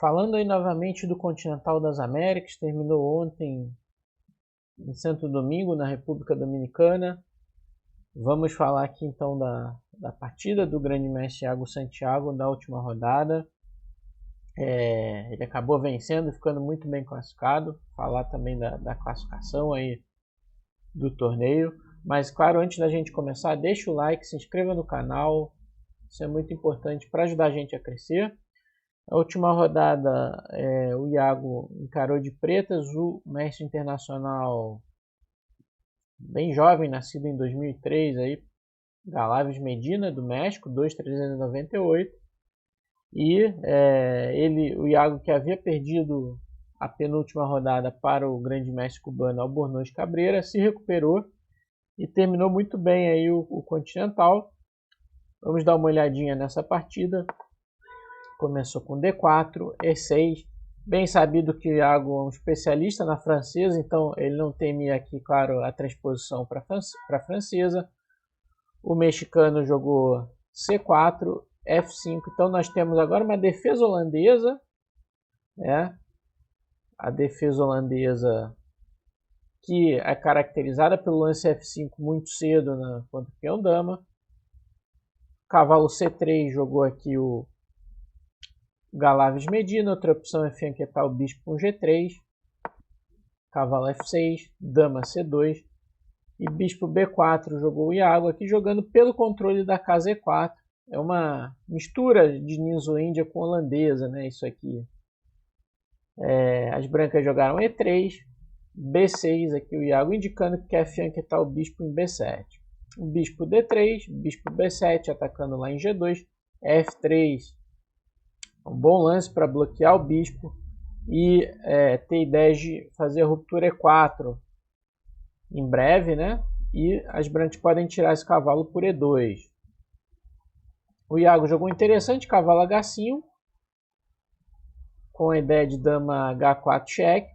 Falando aí novamente do Continental das Américas, terminou ontem em Santo Domingo, na República Dominicana. Vamos falar aqui então da partida do grande mestre Thiago Santiago da última rodada. Ele acabou vencendo, ficando muito bem classificado. Falar também da classificação aí do torneio. Mas claro, antes da gente começar, deixa o like, se inscreva no canal. Isso é muito importante para ajudar a gente a crescer. A última rodada, o Iago encarou de pretas, o mestre internacional bem jovem, nascido em 2003, aí, Galaves Medina, do México, 2.398. E o Iago, que havia perdido a penúltima rodada para o grande mestre cubano Albornoz Cabrera, se recuperou e terminou muito bem aí o Continental. Vamos dar uma olhadinha nessa partida. Começou com D4, E6, bem sabido que o Iago é um especialista na francesa, então ele não temia aqui, claro, a transposição para a francesa. O mexicano jogou C4, F5, então nós temos agora uma defesa holandesa, né? A defesa holandesa que é caracterizada pelo lance F5 muito cedo contra o peão-dama. Cavalo C3 jogou aqui o Galaves Medina, outra opção é fianquetar o bispo com G3, cavalo F6, dama C2 e bispo B4 jogou o Iago aqui jogando pelo controle da casa E4. É uma mistura de Ninzo-Índia com holandesa, né? Isso aqui. As brancas jogaram E3, B6 aqui o Iago indicando que quer fianquetar o bispo em B7. O bispo D3, bispo B7 atacando lá em G2, F3. Um bom lance para bloquear o bispo e ter ideia de fazer a ruptura E4 em breve, né? E as brancas podem tirar esse cavalo por E2. O Iago jogou um interessante cavalo H5 com a ideia de dama H4 cheque,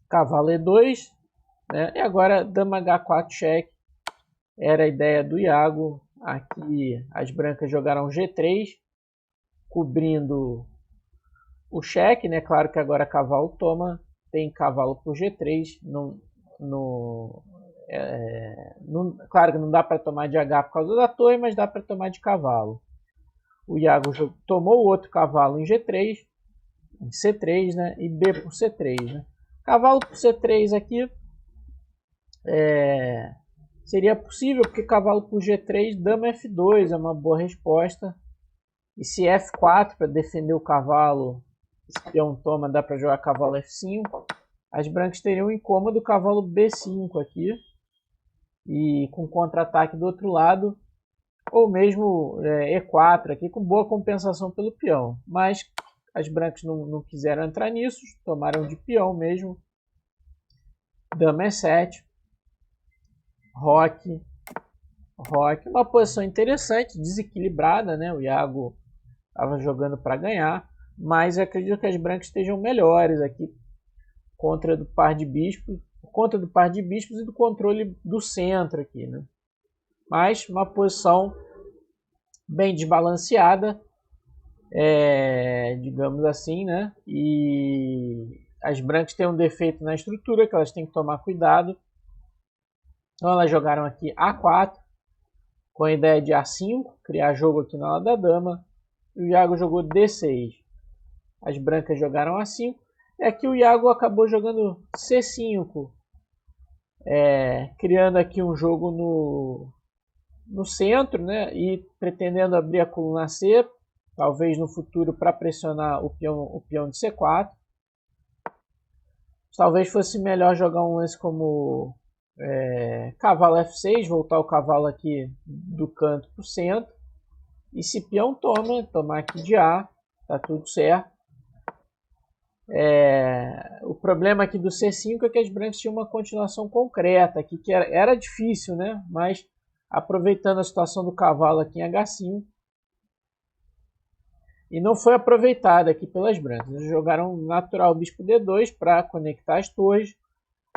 cavalo E2, né? E agora dama H4 cheque era a ideia do Iago. Aqui as brancas jogaram G3, cobrindo o cheque, né? Claro que agora cavalo toma, tem cavalo por G3. Claro que não dá para tomar de H por causa da torre, mas dá para tomar de cavalo. O Iago tomou o outro cavalo em G3, em C3, né? E B por C3. Né? Cavalo por C3 aqui seria possível, porque cavalo por G3, dama F2 é uma boa resposta. E se F4 para defender o cavalo, esse peão toma, dá para jogar cavalo F5. As brancas teriam incômodo cavalo B5 aqui. E com contra-ataque do outro lado. Ou mesmo E4 aqui, com boa compensação pelo peão. Mas as brancas não quiseram entrar nisso, tomaram de peão mesmo. Dama E7. Roque, uma posição interessante, desequilibrada, né? O Iago estava jogando para ganhar, mas eu acredito que as brancas estejam melhores aqui contra do par de bispos, e do controle do centro aqui, né? Mas uma posição bem desbalanceada, digamos assim, né? E as brancas têm um defeito na estrutura que elas têm que tomar cuidado. Então elas jogaram aqui A4, com a ideia de A5, criar jogo aqui na ala da dama. E o Iago jogou D6. As brancas jogaram A5. E aqui o Iago acabou jogando C5, criando aqui um jogo no centro, né? E pretendendo abrir a coluna C, talvez no futuro para pressionar o peão de C4. Talvez fosse melhor jogar um lance como cavalo F6, voltar o cavalo aqui do canto para o centro. E se peão tomar aqui de A, tá tudo certo. O problema aqui do C5 é que as brancas tinham uma continuação concreta aqui, que era difícil, né? Mas aproveitando a situação do cavalo aqui em H5, e não foi aproveitada aqui pelas brancas. Eles jogaram natural bispo D2 para conectar as torres.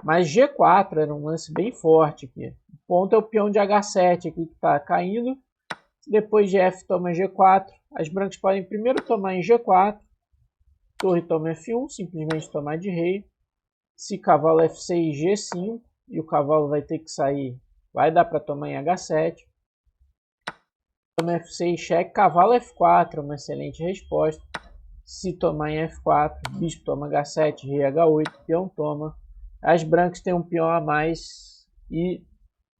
Mas G4 era um lance bem forte aqui. O ponto é o peão de H7 aqui que está caindo. Depois de F toma G4. as brancas podem primeiro tomar em G4, torre toma F1, simplesmente tomar de rei. Se cavalo F6, G5, e o cavalo vai ter que sair, vai dar para tomar em H7. Toma F6, cheque, cavalo F4, uma excelente resposta. Se tomar em F4, bispo toma H7, rei H8, peão toma. As brancas têm um peão a mais e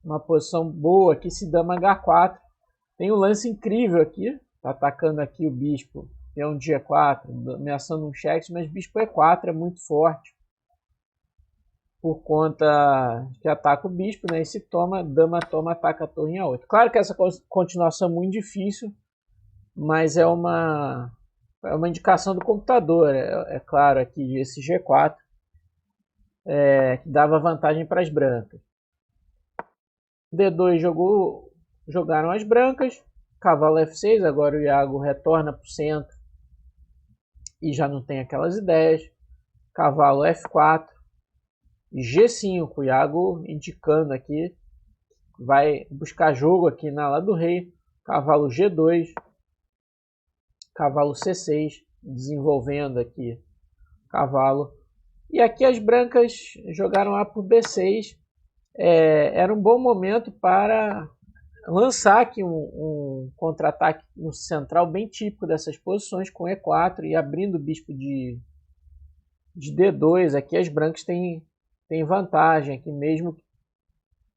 uma posição boa aqui, se dama H4. Tem um lance incrível aqui, tá atacando aqui o bispo, peão de G4, ameaçando um cheque, mas bispo E4 é muito forte, por conta que ataca o bispo, né? E se toma, dama toma, ataca a torre em A8. Claro que essa continuação é muito difícil, mas é uma indicação do computador, é claro, aqui esse G4, que dava vantagem para as brancas. D2 jogaram as brancas, cavalo F6, agora o Iago retorna para o centro e já não tem aquelas ideias. Cavalo F4, G5, o Iago indicando aqui, vai buscar jogo aqui na lá do rei. Cavalo G2, cavalo C6, desenvolvendo aqui cavalo. E aqui as brancas jogaram A por B6. Era um bom momento para lançar aqui um contra-ataque no central bem típico dessas posições, com E4 e abrindo o bispo de D2. Aqui as brancas têm vantagem, aqui mesmo que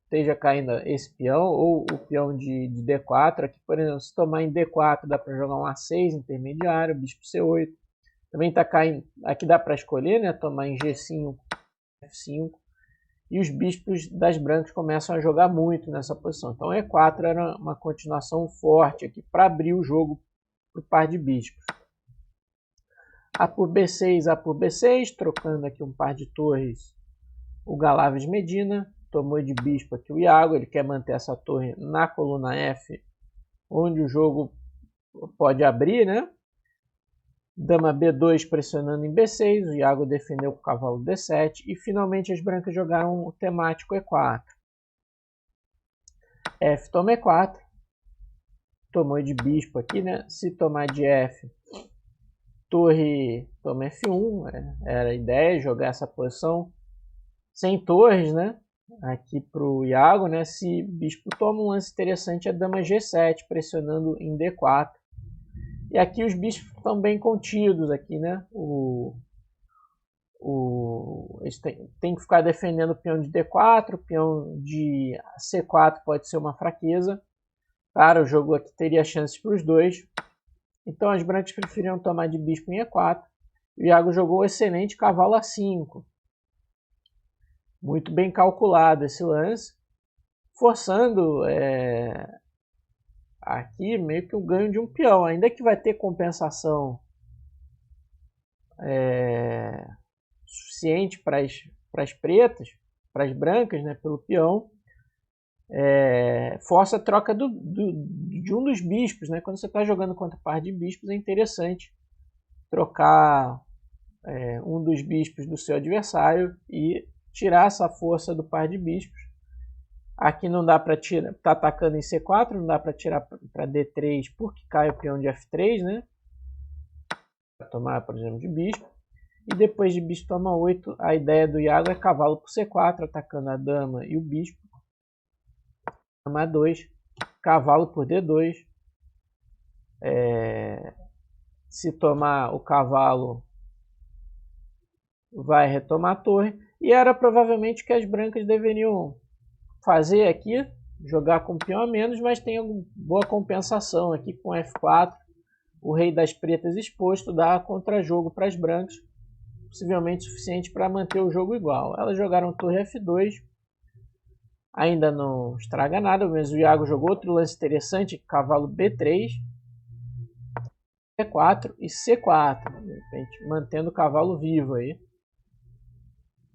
esteja caindo esse peão ou o peão de D4. Aqui, por exemplo, se tomar em D4 dá para jogar um A6 intermediário, bispo C8. Também está caindo, aqui dá para escolher, né, tomar em G5, F5. E os bispos das brancas começam a jogar muito nessa posição. Então E4 era uma continuação forte aqui para abrir o jogo para o par de bispos. A por B6, A por B6, trocando aqui um par de torres. O Galaves Medina tomou de bispo aqui o Iago, ele quer manter essa torre na coluna F, onde o jogo pode abrir, né? Dama B2 pressionando em B6, o Iago defendeu com o cavalo D7 e finalmente as brancas jogaram o temático E4. F toma E4, tomou de bispo aqui, né? Se tomar de F, torre toma F1, era a ideia, jogar essa posição sem torres, né? Aqui para o Iago, né? Se bispo toma, um lance interessante é dama G7, pressionando em D4. E aqui os bispos estão bem contidos aqui, né? Eles têm que ficar defendendo o peão de D4, o peão de C4 pode ser uma fraqueza. Claro, o jogo aqui teria chances para os dois. Então as brancas preferiram tomar de bispo em E4. O Iago jogou o excelente cavalo A5. Muito bem calculado esse lance, forçando aqui meio que o ganho de um peão, ainda que vai ter compensação suficiente para as pretas, para as brancas, né, pelo peão. Força a troca de um dos bispos, né? Quando você está jogando contra par de bispos é interessante trocar um dos bispos do seu adversário e tirar essa força do par de bispos. Aqui não dá para tirar, está atacando em C4, não dá para tirar para D3 porque cai o peão de F3, né? Para tomar, por exemplo, de bispo. E depois de bispo toma 8, a ideia do Iago é cavalo por C4, atacando a dama e o bispo. Dama 2, cavalo por D2. Se tomar o cavalo, vai retomar a torre. E era provavelmente o que as brancas deveriam fazer aqui, jogar com peão a menos, mas tem uma boa compensação aqui com F4. O rei das pretas exposto dá contra-jogo para as brancas, possivelmente suficiente para manter o jogo igual. Elas jogaram torre F2, ainda não estraga nada, mas o Iago jogou outro lance interessante, cavalo B3, C4 e C4, de repente, mantendo o cavalo vivo aí.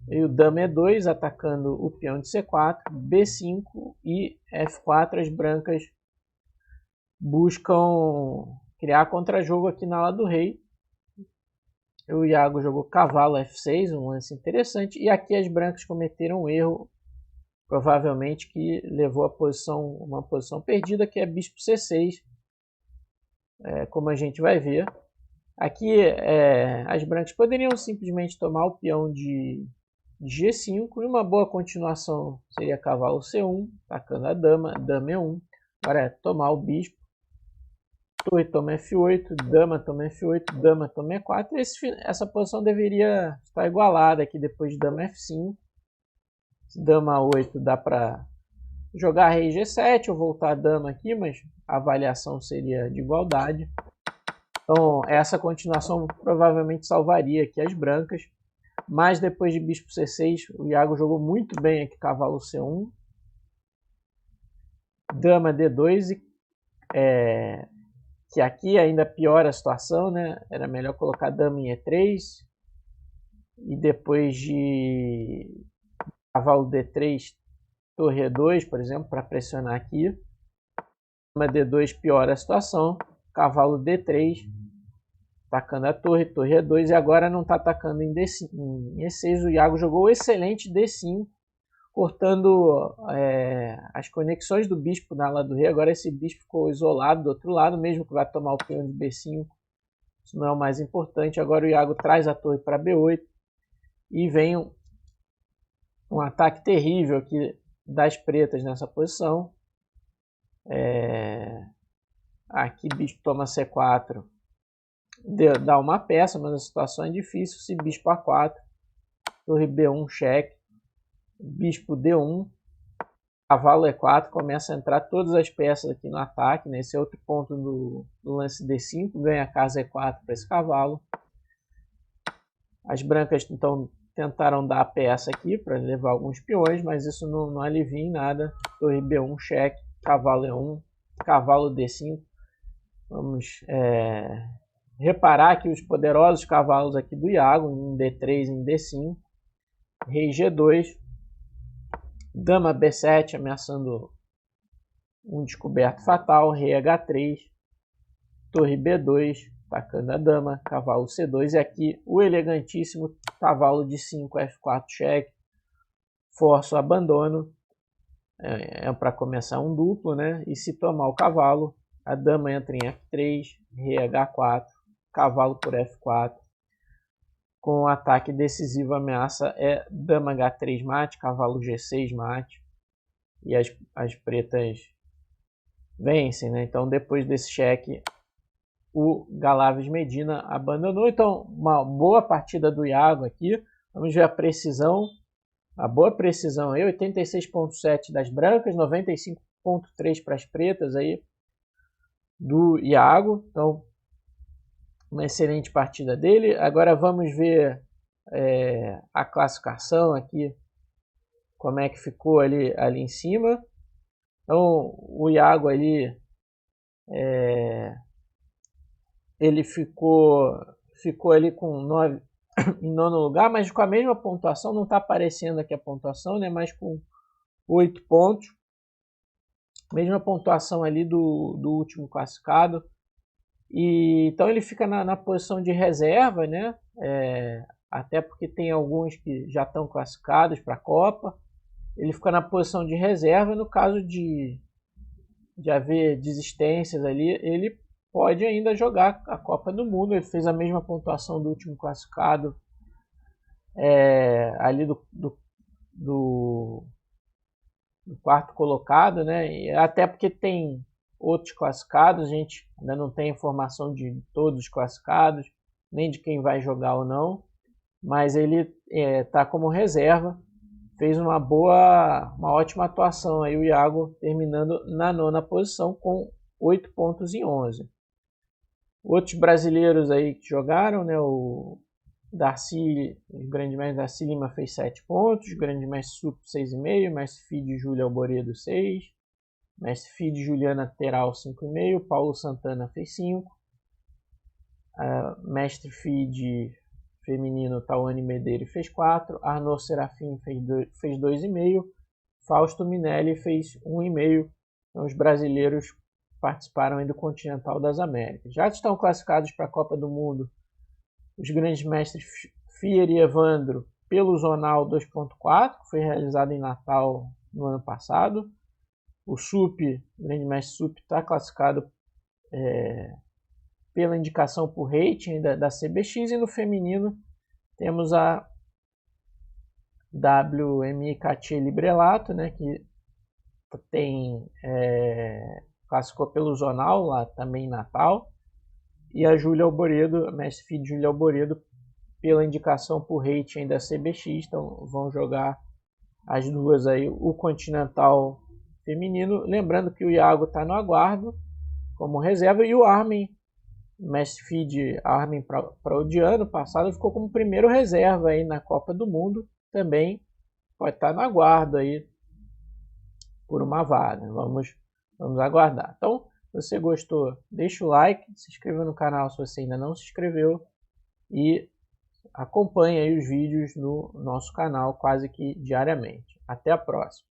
E o dama E2 atacando o peão de C4, B5 e F4. As brancas buscam criar contra-jogo aqui na ala do rei. O Iago jogou cavalo F6, um lance interessante. E aqui as brancas cometeram um erro, provavelmente, que levou a uma posição perdida, que é bispo C6. como a gente vai ver. Aqui as brancas poderiam simplesmente tomar o peão de G5 e uma boa continuação seria cavalo C1, atacando a dama E1. Agora é tomar o bispo, torre toma F8, dama toma F8, dama toma E4. Essa posição deveria estar igualada aqui depois de dama F5. Dama 8 dá para jogar rei G7 ou voltar a dama aqui, mas a avaliação seria de igualdade. Então essa continuação provavelmente salvaria aqui as brancas. Mas depois de bispo C6, o Iago jogou muito bem aqui cavalo C1. Dama D2, que aqui ainda piora a situação, né? Era melhor colocar dama em E3. E depois de cavalo D3, torre E2, por exemplo, para pressionar aqui. Dama D2 piora a situação. Cavalo D3, atacando a torre, torre E2, e agora não está atacando em E6. O Iago jogou excelente D5, cortando as conexões do bispo na ala do rei. Agora esse bispo ficou isolado do outro lado, mesmo que vai tomar o peão de B5. Isso não é o mais importante. Agora o Iago traz a torre para B8 e vem um ataque terrível aqui das pretas nessa posição. Aqui bispo toma C4, dá uma peça, mas a situação é difícil. Se bispo A4, torre B1, cheque, bispo D1, cavalo E4, começa a entrar todas as peças aqui no ataque, né? Esse é outro ponto do lance D5, ganha a casa E4 para esse cavalo. As brancas então tentaram dar a peça aqui para levar alguns peões, mas isso não alivia em nada. Torre B1, cheque, cavalo E1, cavalo D5. Vamos reparar aqui os poderosos cavalos aqui do Iago, em D3 e em D5. Rei G2, dama B7 ameaçando um descoberto fatal, rei H3, torre B2 atacando a dama, cavalo C2 e aqui o elegantíssimo cavalo de 5 F4 cheque, força o abandono, para começar um duplo, né? E se tomar o cavalo, a dama entra em F3, rei H4, cavalo por F4. Com o ataque decisivo, a ameaça é dama H3 mate, cavalo G6 mate. E as pretas vencem, né? Então depois desse cheque, o Galaves Medina abandonou. Então uma boa partida do Iago aqui. Vamos ver a precisão. A boa precisão aí, 86,7 das brancas, 95,3 para as pretas aí do Iago. Então uma excelente partida dele. Agora vamos ver a classificação aqui, como é que ficou ali em cima. Então o Iago ali ele ficou ali com 9 em nono lugar, mas com a mesma pontuação. Não está aparecendo aqui a pontuação, né? Mas com 8 pontos, mesma pontuação ali do último classificado. E então ele fica na posição de reserva, né? Até porque tem alguns que já estão classificados para a Copa. Ele fica na posição de reserva. No caso de haver desistências ali, ele pode ainda jogar a Copa do Mundo. Ele fez a mesma pontuação do último classificado ali do quarto colocado, né? E até porque tem outros classificados, a gente ainda não tem informação de todos os classificados, nem de quem vai jogar ou não, mas ele está como reserva. Fez uma ótima atuação aí o Iago, terminando na nona posição com 8 pontos em 11. Outros brasileiros aí que jogaram, né? O grande mestre Darcy Lima fez 7 pontos, o grande mestre Sup 6,5, mestre Fide Júlia Alboredo 6, mestre Fide Juliana Teral 5,5, Paulo Santana fez 5, mestre Fide feminino Tawane Medeiro fez 4, Arnaud Serafim fez 2,5, Fausto Minelli fez 1,5. Então os brasileiros participaram aí do Continental das Américas. Já estão classificados para a Copa do Mundo os grandes mestres Fier e Evandro pelo Zonal 2.4, que foi realizado em Natal no ano passado. O Sup, o grande mestre Sup, está classificado pela indicação por rating da CBX, e no feminino temos a WMI Katia Librelato, né, que tem, classificou pelo zonal lá também em Natal, e a Júlia Alboredo, a Mestre Feed Júlia Alboredo, pela indicação por rating da CBX. Então vão jogar as duas aí, o Continental feminino. Lembrando que o Iago está no aguardo como reserva, e o Armin, Mestre Feed Armin Praudiano, passado ficou como primeiro reserva aí na Copa do Mundo, também pode estar no aguardo aí por uma vaga. Vamos aguardar. Então, se você gostou, deixa o like, se inscreva no canal se você ainda não se inscreveu e acompanhe aí os vídeos no nosso canal quase que diariamente. Até a próxima!